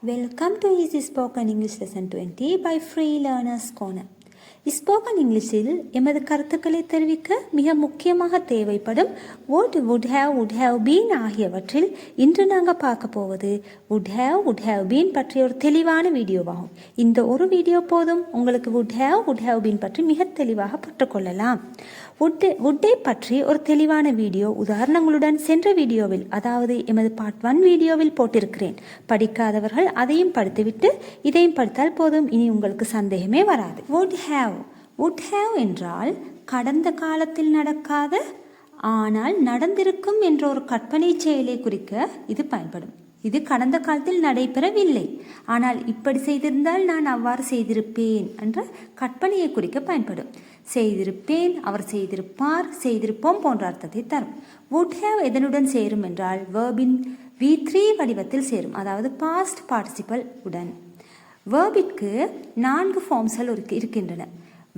Welcome to Easy Spoken English Lesson 20 by Free Learners Corner. Spoken இங்கிலீஷில் எமது கருத்துக்களை தெரிவிக்க மிக முக்கியமாக தேவைப்படும் would have been ஆகியவற்றில் இன்று நாங்கள் பார்க்க போவது would have been பற்றிய ஒரு தெளிவான வீடியோவாகும். இந்த ஒரு வீடியோ போதும் உங்களுக்கு would have been பற்றி மிக தெளிவாக பெற்றுக்கொள்ளலாம். would பற்றி ஒரு தெளிவான வீடியோ உதாரணங்களுடன் சென்ற வீடியோவில், அதாவது எமது பார்ட் 1 வீடியோவில் போட்டிருக்கிறேன். படிக்காதவர்கள் அதையும் படித்துவிட்டு இதையும் படித்தால் போதும், இனி உங்களுக்கு சந்தேகமே வராது. would have என்றால் கடந்த காலத்தில் நடக்காத ஆனால் நடந்திருக்கும் என்ற ஒரு கற்பனை செயலை குறிக்க இது பயன்படும். இது கடந்த காலத்தில் நடைபெறவில்லை, ஆனால் இப்படி செய்திருந்தால் நான் அவ்வாறு செய்திருப்பேன் என்ற கற்பனையை குறிக்க பயன்படும். செய்திருப்பேன், அவர் செய்திருப்பார், செய்திருப்போம் போன்ற அர்த்தத்தை தரும். would have எதனுடன் சேரும் என்றால் வேர்பின் V3 வடிவத்தில் சேரும், அதாவது பாஸ்ட் பார்ட்டிசிபல் உடன். வேர்பிற்கு 4 ஃபார்ம்ஸ்கள் இருக்கின்றன.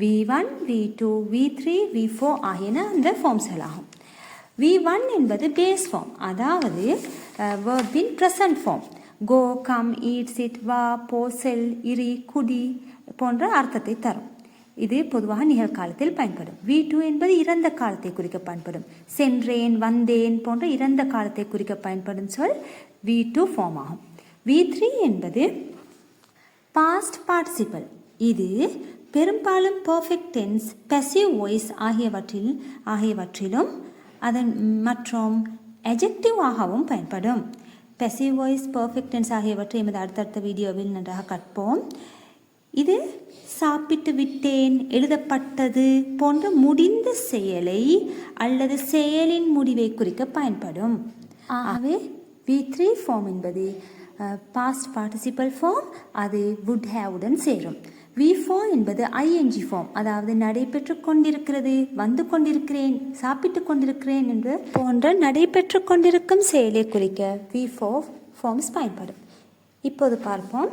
V1, V2, V3, V4 ஆகியன அந்த ஃபார்ம்ஸ்கள் ஆகும். V1 என்பது பேஸ் ஃபார்ம், அதாவது வேர்பின் ப்ரெசன்ட் ஃபார்ம். கோ, கம், ஈட், சிட், வா, போ, செல், இரி, குடி போன்ற அர்த்தத்தை தரும். இது பொதுவாக நிகழ்காலத்தில் பயன்படும். V2 என்பது இறந்த காலத்தை குறிக்க பயன்படும். சென்றேன், வந்தேன் போன்ற இறந்த காலத்தை குறிக்க பயன்படும் சொல் V2 ஃபார்ம் ஆகும். V3 என்பது பாஸ்ட் பார்ட்டிசிபல். இது பெரும்பாலும் பர்ஃபெக்ட் டென்ஸ், பேசிவ் வாய்ஸ் ஆகியவற்றிலும் அதன் மற்றும் adjective ஆகவும் பயன்படும். பேசிவ் வாய்ஸ், பர்ஃபெக்ட் டென்ஸ் ஆகியவற்றை எமது அடுத்தடுத்த வீடியோவில் நன்றாக கற்போம். இது சாப்பிட்டு விட்டேன், எழுதப்பட்டது போன்ற முடிந்த செயலை அல்லது செயலின் முடிவை குறிக்க பயன்படும். ஆகவே V3 ஃபார்ம் என்பது பாஸ்ட் பார்ட்டிசிபல் ஃபார்ம், அது would have உடன் சேரும். V4 என்பது ing ஃபார்ம், அதாவது நடைபெற்று கொண்டிருக்கிறது, வந்து கொண்டிருக்கிறேன், சாப்பிட்டு கொண்டிருக்கிறேன் என்று போன்ற நடைபெற்று கொண்டிருக்கும் செயலை குறிக்க V4 ஃபார்ம்ஸ் பயன்படும். இப்போது பார்ப்போம்.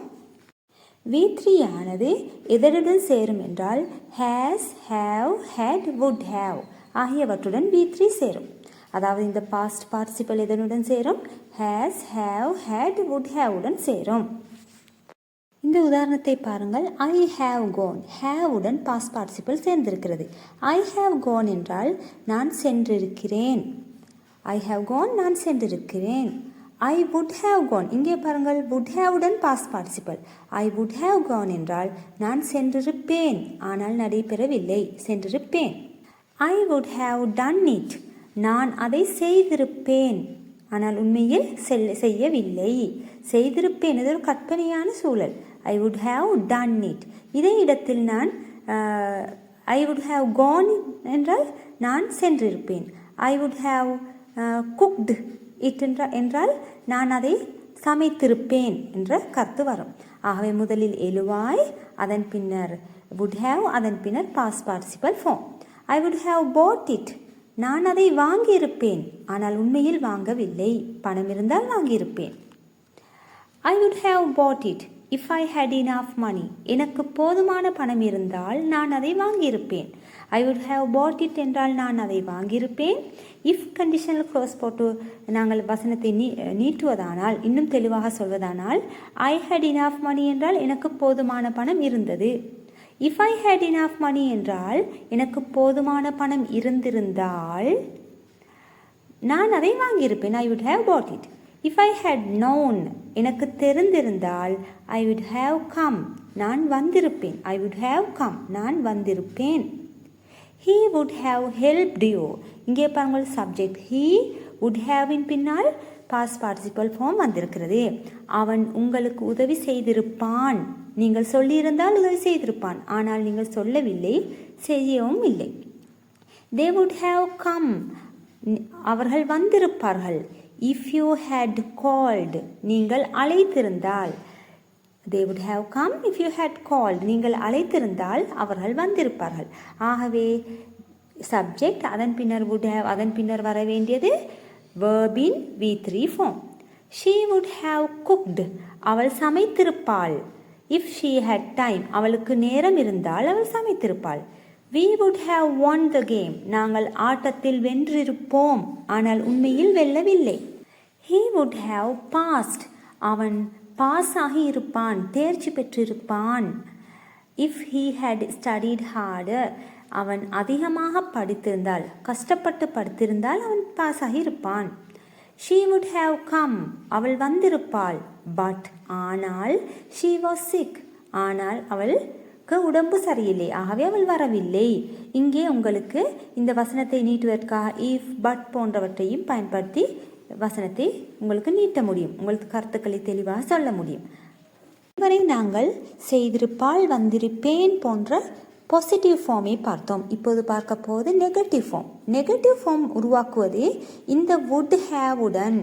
V3 ஆனது எதனுடன் சேரும் என்றால் has, have, had, would have ஆகியவற்றுடன் V3 சேரும். அதாவது இந்த பாஸ்ட் பார்ட்டிசிபல் எதனுடன் சேரும்? has, have, had, would have உடன் சேரும். இந்த உதாரணத்தை பாருங்கள். I have gone, have உடன் பாஸ்ட் பார்ட்டிசிபல் சேர்ந்திருக்கிறது. I have gone என்றால் நான் சென்றிருக்கிறேன். I have gone, நான் சென்றிருக்கிறேன். I would have gone, இங்கே பாருங்கள், would have உடன் past participle. I would have gone என்றால் நான் சென்றிருப்பேன், ஆனால் நடைபெறவில்லை, சென்றிருப்பேன். I would have done it, நான் அதை செய்திருப்பேன், ஆனால் உண்மையில் செய்யவில்லை, செய்திருப்பேன். இது ஒரு கற்பனையான சூழல். I would have done it. இதே இடத்தில் நான் I would have gone என்றால் நான் சென்றிருப்பேன். I would have cooked it என்றால் நான் அதை சமைத்திருப்பேன் என்ற கருத்து வரும். ஆகவே முதலில் எழுவாய், அதன் பின்னர் would have, அதன் பின்னர் past participle form. I would have bought it, நான் அதை வாங்கியிருப்பேன், ஆனால் உண்மையில் வாங்கவில்லை, பணம் இருந்தால் வாங்கியிருப்பேன். I would have bought it if I had enough money, எனக்கு போதுமான பணம் இருந்தால் நான் அதை வாங்கியிருப்பேன். I would have bought it என்றால் நான் அதை வாங்கியிருப்பேன். if conditional clause போட்டு நாங்கள் வசனத்தை நீட்டுவதானால், இன்னும் தெளிவாக சொல்வதானால், I had enough money என்றால் எனக்கு போதுமான பணம் இருந்தது. if I had enough money என்றால் எனக்கு போதுமான பணம் இருந்திருந்தால் நான் அதை வாங்கியிருப்பேன். I would have bought it. if I had known, எனக்கு தெரிந்திருந்தால் I would have come, நான் வந்திருப்பேன். I would have come, நான் வந்திருப்பேன். he would have helped you, இங்கே பாருங்கள் சப்ஜெக்ட் he would have இன் பின்னால் பாஸ்ட் பார்ட்டிசிபல் ஃபார்ம் வந்திருக்கிறது. அவன் உங்களுக்கு உதவி செய்திருப்பான், நீங்கள் சொல்லியிருந்தால் உதவி செய்திருப்பான், ஆனால் நீங்கள் சொல்லவில்லை, செய்யவும் இல்லை. they would have come, அவர்கள் வந்திருப்பார்கள். if you had called, நீங்கள் அழைத்திருந்தால். they would have come if you had called, நீங்கள் அழைத்திருந்தால் அவர்கள் வந்திருப்பார்கள். ஆகவே சப்ஜெக்ட், அதன் பின்னர் would have, அதன் பின்னர் வர வேண்டியது வேர்பின் V3 form. she would have cooked, அவள் சமைத்திருப்பாள். if she had time, அவளுக்கு நேரம் இருந்தால் அவள் சமைத்திருப்பாள். we would have won the game, நாங்கள் ஆட்டத்தில் வென்றிருப்போம், ஆனால் உண்மையில் வெல்லவில்லை. he would have passed, அவன் பாஸ் ஆகி இருப்பான், தேர்ச்சி பெற்றிருப்பான். If he had studied harder, அவன் அதிகமாக படித்திருந்தால், கஷ்டப்பட்டு படித்திருந்தால் அவன் பாஸ் ஆகி இருப்பான். ஷீ வுட் ஹேவ் கம், அவள் வந்திருப்பாள். பட், ஆனால், ஷீ வாஸ் சிக், ஆனால் அவளுக்கு உடம்பு சரியில்லை, ஆகவே அவள் வரவில்லை. இங்கே உங்களுக்கு இந்த வசனத்தை நீட்டுவதற்காக இஃப், பட் போன்றவற்றையும் பயன்படுத்தி வசனத்தை உங்களுக்கு நீட்ட முடியும், உங்களுக்கு கருத்துக்களை தெளிவாக சொல்ல முடியும். இதுவரை நாங்கள் செய்திருப்பால், வந்திருப்பேன் போன்ற பாசிட்டிவ் ஃபார்மை பார்த்தோம். இப்போது பார்க்க போவது நெகட்டிவ் ஃபார்ம். நெகட்டிவ் ஃபார்ம் உருவாக்குவது இந்த வுட் ஹேவுடன்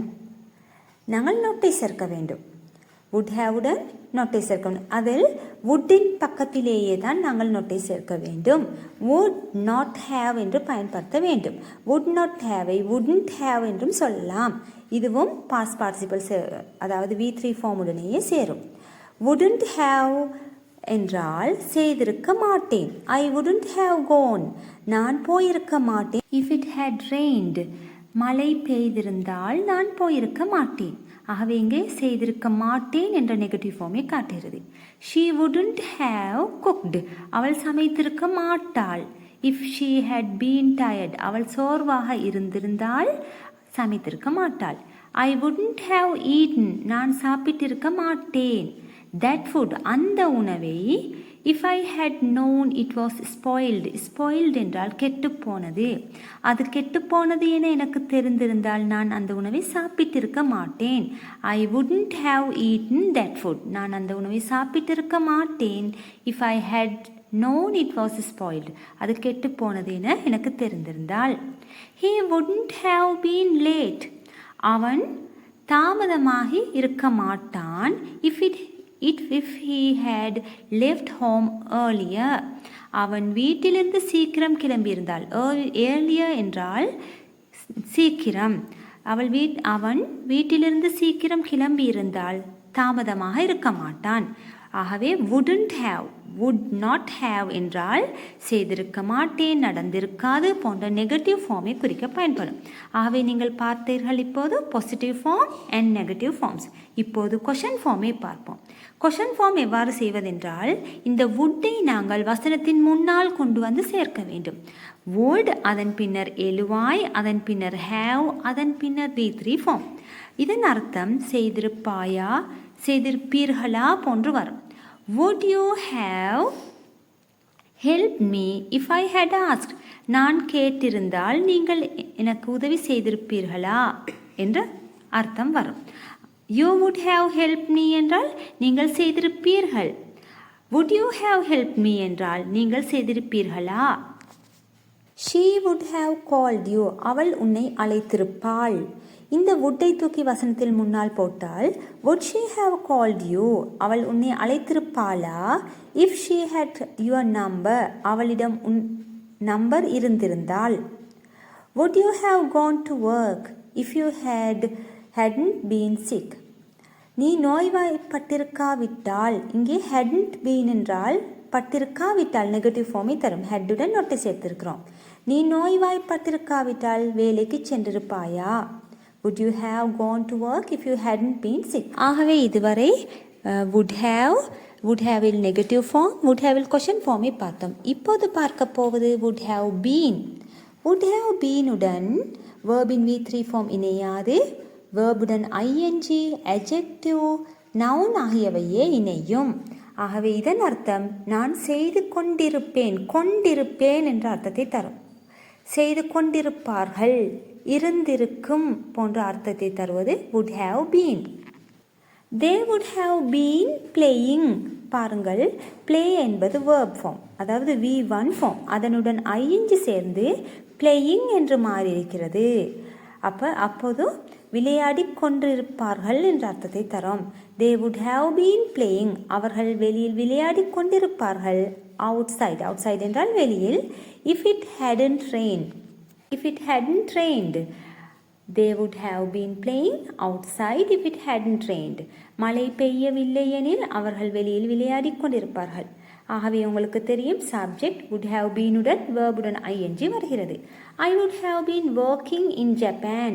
நாங்கள் நோட்டை சேர்க்க வேண்டும். வுட் ஹேவுடன் நோட்டை சேர்க்க வேண்டும். அதில் வுட்டின் பக்கத்திலேயே தான் நாங்கள் நோட்டை சேர்க்க வேண்டும். வுட் நாட் ஹேவ் என்று பயன்படுத்த வேண்டும். வுட் நாட் ஹேவை வுட்ன்ட் ஹேவ் என்றும் சொல்லலாம். இதுவும் பாஸ்ட் பார்ட்டிசிபிள், அதாவது V3 ஃபார்முடனேயே சேரும். வுடன்ட் ஹேவ் என்றால் செய்திருக்க மாட்டேன். ஐ வுடன்ட் ஹேவ் கோன், நான் போயிருக்க மாட்டேன். இஃப் இட் ஹேட் ரெயின்ட், மழை பெய்திருந்தால் நான் போயிருக்க மாட்டேன். ஆகவே இங்கே செய்திருக்க மாட்டேன் என்ற நெகட்டிவ் ஃபார்மை காட்டுகிறது. ஷீ வுடன்ட் ஹேவ் குக்டு, அவள் சமைத்திருக்க மாட்டாள். If she had been tired, அவள் சோர்வாக இருந்திருந்தால் சமைத்திருக்க மாட்டாள். ஐ வுடன்ட் ஹேவ் ஈட்டன், நான் சாப்பிட்டிருக்க மாட்டேன். தட் ஃபுட், அந்த உணவை, if I had known it was spoiled, spoiled என்றால் கெட்டுப்போனது, அது கெட்டுப்போனது என எனக்கு தெரிந்திருந்தால் நான் அந்த உணவை சாப்பிட்டிருக்க மாட்டேன். I wouldn't have eaten that food, நான் அந்த உணவை சாப்பிட்டிருக்க மாட்டேன். If I had known it was spoiled, அது கெட்டு போனது என எனக்கு தெரிந்திருந்தால். he wouldn't have been late, அவன் தாமதமாகி இருக்க மாட்டான். if he had left home earlier, அவன் வீட்டிலிருந்து சீக்கிரம் கிளம்பியிருந்தால். earlier என்றால் சீக்கிரம். அவன் வீட்டிலிருந்து சீக்கிரம் கிளம்பியிருந்தால் தாமதமாக இருக்க மாட்டான். ஆகவே wouldn't have, would not have என்றால் செய்திருக்க மாட்டேன், நடந்திருக்காது போன்ற நெகட்டிவ் ஃபார்மை குறிக்க பயன்படும். ஆகவே நீங்கள் பார்த்தீர்கள் இப்போது positive form and negative forms. இப்போது கொஷன் ஃபார்மை பார்ப்போம். கொஷன் ஃபார்ம் எவ்வாறு செய்வதென்றால், இந்த வுட்டை நாங்கள் வசனத்தின் முன்னால் கொண்டு வந்து சேர்க்க வேண்டும். would, அதன் பின்னர் எழுவாய், அதன் பின்னர் have, அதன் பின்னர் V3 ஃபார்ம். இதன் அர்த்தம் செய்திருப்பாயா, செய்திருப்பீர்களா போன்று வரும். would you have helped me if I had asked, நான் கேட்டிருந்தால் நீங்கள் எனக்கு உதவி செய்திருப்பீர்களா என்ற அர்த்தம் வரும். you would have helped me என்றால் நீங்கள் செய்திருப்பீர்கள். would you have helped me என்றால் நீங்கள் செய்திருப்பீர்களா. she would have called you, அவள் உன்னை அழைத்திருப்பாள். இந்த வுட்டை தூக்கி வசனத்தில் முன்னால் போட்டால் would she have called you, அவள் உன்னை அழைத்திருப்பாளா. if she had your number, அவளிடம் உன் நம்பர் இருந்திருந்தால். would you have gone to work if you hadn't been sick, நீ நோய்வாய்ப்பட்டிருக்காவிட்டால். இங்கே hadn't been என்றால் பட்டிருக்காவிட்டால் நெகட்டிவ் ஃபார்மை தரும். ஹெட்டுடன் நோட்டை சேர்த்திருக்கிறோம். நீ நோய்வாய்ப்பட்டிருக்காவிட்டால் வேலைக்கு சென்றிருப்பாயா. would you have gone to work if you hadn't been sick. ஆகவே இதுவரை would have இல் நெகட்டிவ் ஃபார்ம், would have இல் கொஷன் ஃபார்மை பார்த்தோம். இப்போது பார்க்க போவது would have been. would have been உடன் verb-இன் V3 ஃபார்ம் இணையாது. verb-உடன் ing, adjective, noun ஆகியவையே இணையும். ஆகவே இதன் அர்த்தம் நான் செய்து கொண்டிருப்பேன் என்ற அர்த்தத்தை தரும். செய்து கொண்டிருப்பார்கள், இருந்திருக்கும் போன்ற அர்த்தத்தை தருவது would have been. they would have been playing. பாருங்கள், play என்பது verb form, அதாவது V1 form. அதனுடன் ing சேர்ந்து playing என்று மாறி இருக்கிறது. அப்போது விளையாடி கொண்டிருப்பார்கள் என்ற அர்த்தத்தை தரும். they would have been playing, அவர்கள் வெளியில் விளையாடி கொண்டிருப்பார்கள். outside என்றால் வெளியில். if it hadn't rained, they would have been playing outside if it hadn't rained. மழை பெய்யவில்லை எனில் அவர்கள் வெளியில் விளையாடி கொண்டிருப்பார்கள். ஆகவே உங்களுக்கு தெரியும், சப்ஜெக்ட் would have been உடன் verb உடன் ing வருகிறது. I would have been working in Japan,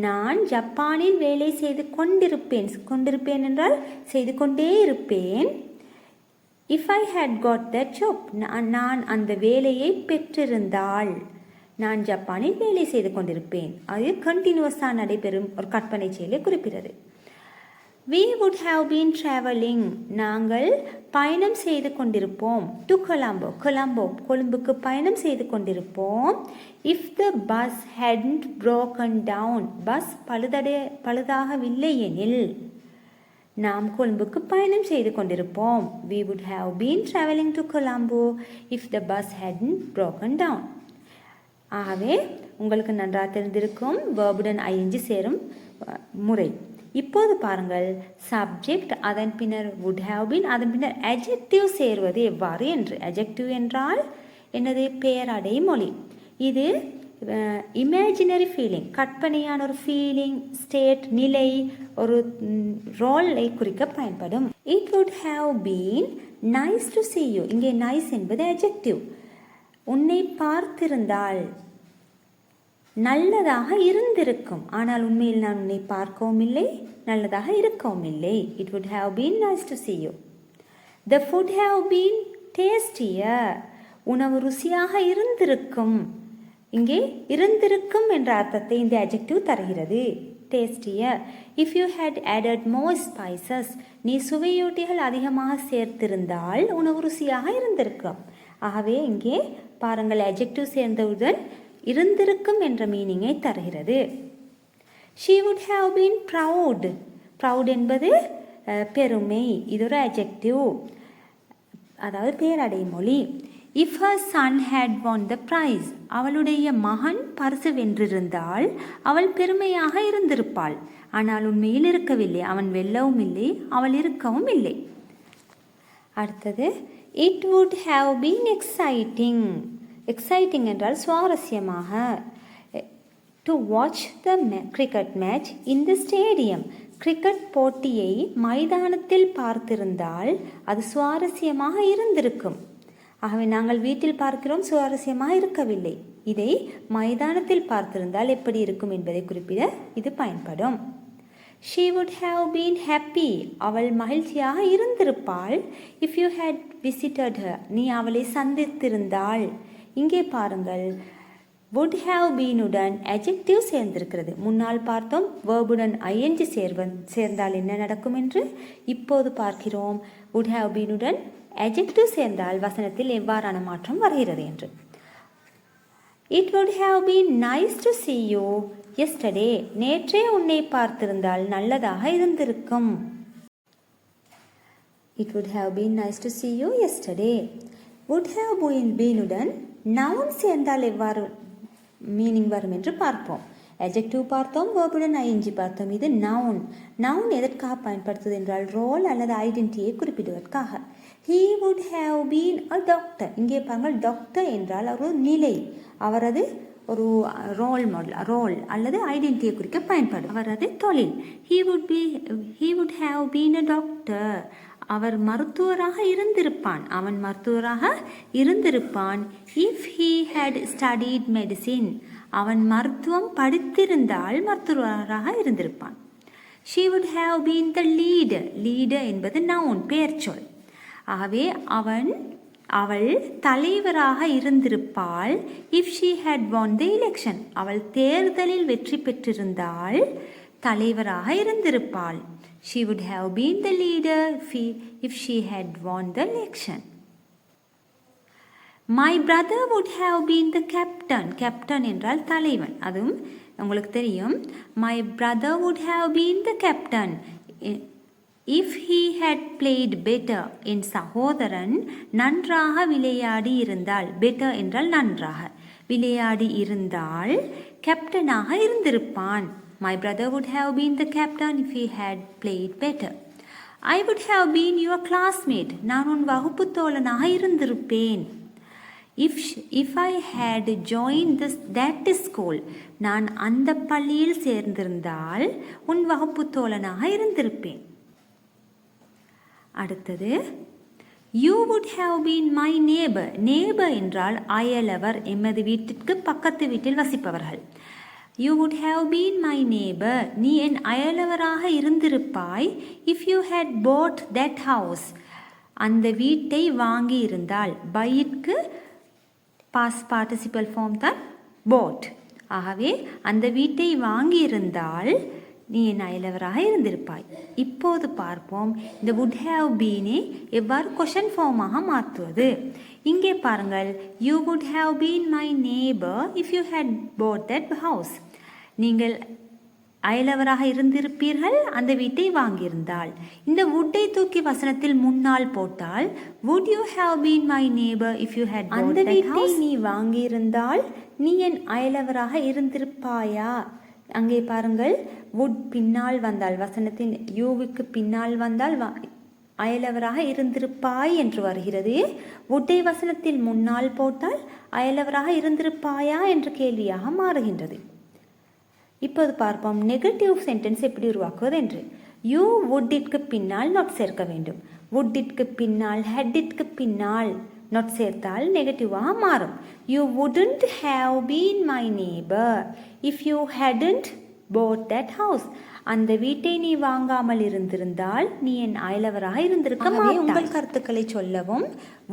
நான் ஜப்பானில் வேலை செய்து கொண்டிருப்பேன். கொண்டிருப்பேன் என்றால் செய்து கொண்டே இருப்பேன். If I had got the job, நான் அந்த வேலையை பெற்றிருந்தால் நான் ஜப்பானில் வேலை செய்து கொண்டிருப்பேன். அது கண்டினியூஸாக நடைபெறும் ஒரு கற்பனை செயலை குறிப்பிடுகிறது. We would have been traveling, நாங்கள் பயணம் செய்து கொண்டிருப்போம். to Colombo, கொழும்புக்கு பயணம் செய்து கொண்டிருப்போம். if the bus hadn't broken down, bus பழுதாகவில்லை எனில் நாம் கொழும்புக்கு பயணம் செய்து கொண்டிருப்போம். we would have been traveling to Colombo if the bus hadn't broken down. ஆகவே உங்களுக்கு நன்றாக தெரிந்திருக்கும் verbuடன் ing சேரும் முறை. இப்போது பாருங்கள், சப்ஜெக்ட் அதன் பின்னர் would have been அதன் பின்னர் adjective சேருவது எவ்வாறு என்று. adjective என்றால் என்னது? பெயரடை மொழி. இது இமேஜினரி ஃபீலிங், கற்பனையான ஒரு ஃபீலிங், ஸ்டேட், நிலை, ஒரு ரோலை குறிக்க பயன்படும். It would have been nice to see you, இங்கே nice என்பது adjective. உன்னை பார்த்திருந்தால் நல்லதாக இருந்திருக்கும், ஆனால் உண்மையில் நான் உன்னை பார்க்கவும் இல்லை, நல்லதாக இருக்கவும் இல்லை. It would have been nice to see you. The food have been tastier, உணவு ருசியாக இருந்திருக்கும். இங்கே இருந்திருக்கும் என்ற அர்த்தத்தை இந்த adjective தருகிறது. tastier. If you had added more spices, நீ சுவையூட்டிகள் அதிகமாக சேர்த்திருந்தால் உணவு ருசியாக இருந்திருக்கும். ஆகவே இங்கே பாருங்கள், adjective சேர்ந்தவுடன் இருந்திருக்கும் என்ற மீனிங்கை தருகிறது. She would have been proud. proud என்பது பெருமை, இது ஒரு adjective, அதாவது பெயரடை மொழி. If her son had won the prize, அவளுடைய மகன் பரிசு வென்றிருந்தால் அவள் பெருமையாக இருந்திருப்பாள், ஆனால் உண்மையில் இருக்கவில்லை. அவன் வெல்லவும் இல்லை, அவள் இருக்கவும் இல்லை. அடுத்தது, it would have been exciting. Exciting என்றால் சுவாரஸ்யமாக. To watch the cricket match in the stadium, cricket போட்டியை மைதானத்தில் பார்த்திருந்தால் அது சுவாரஸ்யமாக இருந்திருக்கும். ஆகவே நாங்கள் வீட்டில் பார்க்கிறோம், சுவாரஸ்யமாக இருக்கவில்லை. இதை மைதானத்தில் பார்த்திருந்தால் எப்படி இருக்கும் என்பதை குறிப்பிட இது பயன்படும். She would have been happy, அவள் மகிழ்ச்சியாக இருந்திருப்பாள். If you had visited her, நீ அவளை சந்தித்திருந்தாள். இங்கே பாருங்கள், would have been உடன் adjective சேர்ந்திருக்கிறது. முன்னால் பார்த்தோம் verbuடன் ing சேர்ந்தால் என்ன நடக்கும் என்று. இப்போது பார்க்கிறோம் would have been உடன் adjective சேர்ந்தால் வசனத்தில் எவ்வாறான மாற்றம் வருகிறது என்று. It would have been nice to see you yesterday, நேற்றே உன்னை பார்த்திருந்தால் நல்லதாக இருந்திருக்கும். It would have been nice to see you yesterday. would have been உடன் noun சேர்ந்தால் எவ்வாறு மீனிங் வரும் என்று பார்ப்போம். adjective பார்த்தோம், verbuடன் ing பார்த்தோம். இது noun. noun எதற்காக பயன்படுத்துவது என்றால் ரோல் அல்லது ஐடென்டிட்டியை குறிப்பிடுவதற்காக. he would have been a doctor, இங்கே பாருங்கள், டாக்டர் என்றால் ஒரு நிலை, அவரது ஒரு ரோல் அல்லது ஐடென்டிட்டியை குறிக்க பயன்படும், அவரது தொழில். he would have been a doctor, அவர் மருத்துவராக இருந்திருப்பான், அவன் மருத்துவராக இருந்திருப்பான். if he had studied medicine, அவன் மருத்துவம் படித்திருந்தால் மருத்துவராக இருந்திருப்பான். she would have been the leader என்பது noun, பெயர்ச்சொல். ஆகவே அவள் தலைவராக இருந்திருப்பாள். if she had won the election, அவள் தேர்தலில் வெற்றி பெற்றிருந்தால் தலைவராக இருந்திருப்பாள். she would have been the leader if she had won the election. my brother would have been the captain என்றால் தலைவன், அதுவும் உங்களுக்கு தெரியும். my brother would have been the captain if he had played better, என் சகோதரன் நன்றாக விளையாடி இருந்தால், better என்றால் நன்றாக விளையாடி இருந்தால் கேப்டனாக இருந்திருப்பான். my brother would have been the captain if he had played better. I would have been your classmate, நான் உன் வகுப்பு தோழனாக இருந்திருப்பேன். if I had joined that school, நான் அந்த பள்ளியில் சேர்ந்திருந்தால் உன் வகுப்பு தோழனாக இருந்திருப்பேன். அடுத்தது, you would have been my neighbor. neighbor என்றால் அயலவர், எமது வீட்டிற்கு பக்கத்து வீட்டில் வசிப்பவர்கள். You would have been my neighbour, நீ என் அயலவராக இருந்திருப்பாய். If you had bought that house, அந்த வீட்டை வாங்கி இருந்தால். பையிற்கு பாஸ்ட் பார்ட்டிசிபல் ஃபார்ம் தான் bought. ஆகவே அந்த வீட்டை வாங்கி இருந்தால் நீ என் அயலவராக இருந்திருப்பாய். இப்போது பார்ப்போம் இந்த would have been எவ்வாறு கொஷன் ஃபார்மாக மாற்றுவது. இங்கே பாருங்கள், you would have been my neighbor if you had bought that house. நீங்கள் அயலவராக இருந்திருப்பீர்கள் அந்த வீட்டை வாங்கியிருந்தால். இந்த would-ஐ தூக்கி வசனத்தில் முன்னால் போட்டால் would you have been my neighbor if you had bought that house? அந்த வீட்டை நீ வாங்கியிருந்தால் நீ என் அயலவராக இருந்திருப்பாயா. அங்கே பாருங்கள், வுட் பின்னால் வந்தால், வசனத்தின் யூவுக்கு பின்னால் வந்தால் அயலவராக இருந்திருப்பாய் என்று வருகிறது. வுட்டை வசனத்தில் முன்னால் போட்டால் அயலவராக இருந்திருப்பாயா என்ற கேள்வியாக மாறுகின்றது. இப்போது பார்ப்போம் நெகட்டிவ் சென்டென்ஸ் எப்படி உருவாக்குவது என்று. யூ வுட்டிற்கு பின்னால் நாட் சேர்க்க வேண்டும். வுட்டிற்கு பின்னால் ஹெட்டிற்கு பின்னால் நாட் சேர்த்தால் நெகட்டிவாக மாறும். You wouldn't have been my neighbour if you hadn't bought that house. அந்த வீட்டை நீ வாங்காமல் இருந்திருந்தால் நீ என் அயலவராக இருந்திருக்க மாட்டாய். உங்கள் கருத்துக்களை சொல்லவும்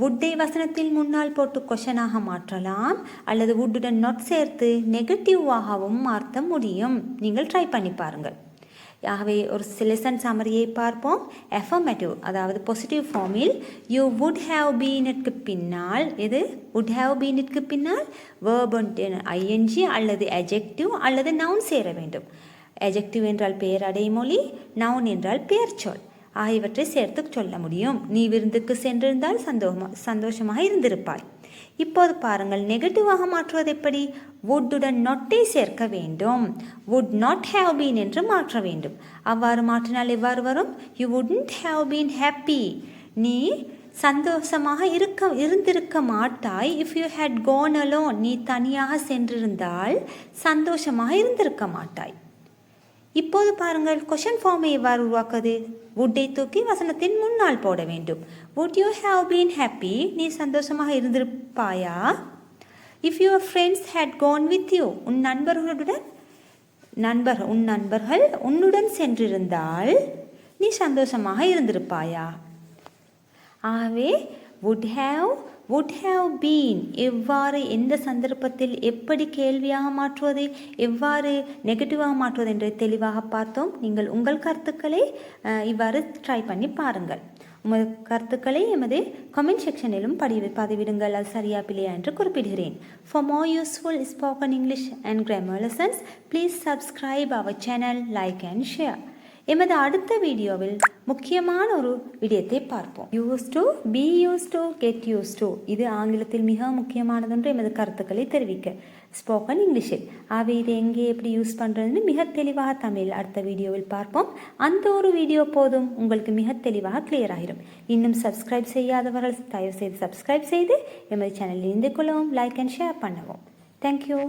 வுட்டை வசனத்தில் முன்னால் போட்டு கொஷனாக மாற்றலாம், அல்லது வுட்டுடன் நாட் சேர்த்து நெகட்டிவாகவும் மாற்ற முடியும். நீங்கள் ட்ரை பண்ணி பாருங்கள். ஆகவே ஒரு லெசன் சம்மரியை பார்ப்போம். அஃபர்மேட்டிவ் அதாவது பாசிட்டிவ் ஃபார்மில் யூ வுட் ஹேவ் பீனுக்கு பின்னால் எது வுட் ஹேவ் பீனுக்கு பின்னால் வேர்ப் ஐஎன்ஜி அல்லது அட்ஜெக்டிவ் அல்லது நவுன் சேர வேண்டும். அட்ஜெக்டிவ் என்றால் பெயர் அடைமொழி, நவுன் என்றால் பெயர்ச்சொல் ஆகியவற்றை சேர்த்து சொல்ல முடியும். நீ விருந்துக்கு சென்றிருந்தால் சந்தோஷமாக இருந்திருப்பாய். இப்போது பாருங்கள், நெகட்டிவாக மாற்றுவது எப்படி? வுட்டுடன் நொட்டை சேர்க்க வேண்டும். வுட் நாட் ஹேவ் பீன் என்று மாற்ற வேண்டும். அவ்வாறு மாற்றினால் எவ்வாறு வரும்? You wouldn't have been happy, நீ சந்தோஷமாக இருந்திருக்க மாட்டாய். If you had gone alone, நீ தனியாக சென்றிருந்தால் சந்தோஷமாக இருந்திருக்க மாட்டாய். இப்போது பாருங்கள், கொஷன் ஃபார்மை எவ்வாறு உருவாக்குவது? வுட்டை தூக்கி வசனத்தின் முன்னால் போட வேண்டும். Would you have been happy, நீ சந்தோஷமாக இருந்திருப்பாயா? If your friends had gone with you, உன் நண்பர்கள் உன்னுடன் சென்றிருந்தால் நீ சந்தோஷமாக இருந்திருப்பாயா? ஆகவே would have been எவ்வாறு, எந்த சந்தர்ப்பத்தில், எப்படி கேள்வியாக மாற்றுவது, எவ்வாறு நெகட்டிவாக மாற்றுவது என்று தெளிவாக பார்த்தோம். நீங்கள் உங்கள் கருத்துக்களை இவ்வாறு ட்ரை பண்ணி பாருங்கள். உங்கள் கருத்துக்களை எமது கமெண்ட் செக்ஷனிலும் பதிவிடுங்கள். அது சரியா பிள்ளையா என்று குறிப்பிடுகிறேன். For more useful spoken English and grammar lessons, please subscribe our channel, like and share. எமது அடுத்த வீடியோவில் முக்கியமான ஒரு விடயத்தை பார்ப்போம். Used to, be used to, get used to. இது ஆங்கிலத்தில் மிக முக்கியமானதென்று எமது கருத்துக்களை தெரிவிக்க ஸ்போக்கன் இங்கிலீஷில். ஆகவே இதை எங்கே எப்படி யூஸ் பண்ணுறதுன்னு மிக தெளிவாக தமிழில் அடுத்த வீடியோவில் பார்ப்போம். அந்த ஒரு வீடியோ போதும் உங்களுக்கு மிக தெளிவாக கிளியர் ஆகிடும். இன்னும் சப்ஸ்கிரைப் செய்யாதவர்கள் தயவு செய்து சப்ஸ்கிரைப் செய்து எமது சேனலில் இணைந்து கொள்ளவும், லைக் அண்ட் ஷேர் பண்ணவும். தேங்க்யூ.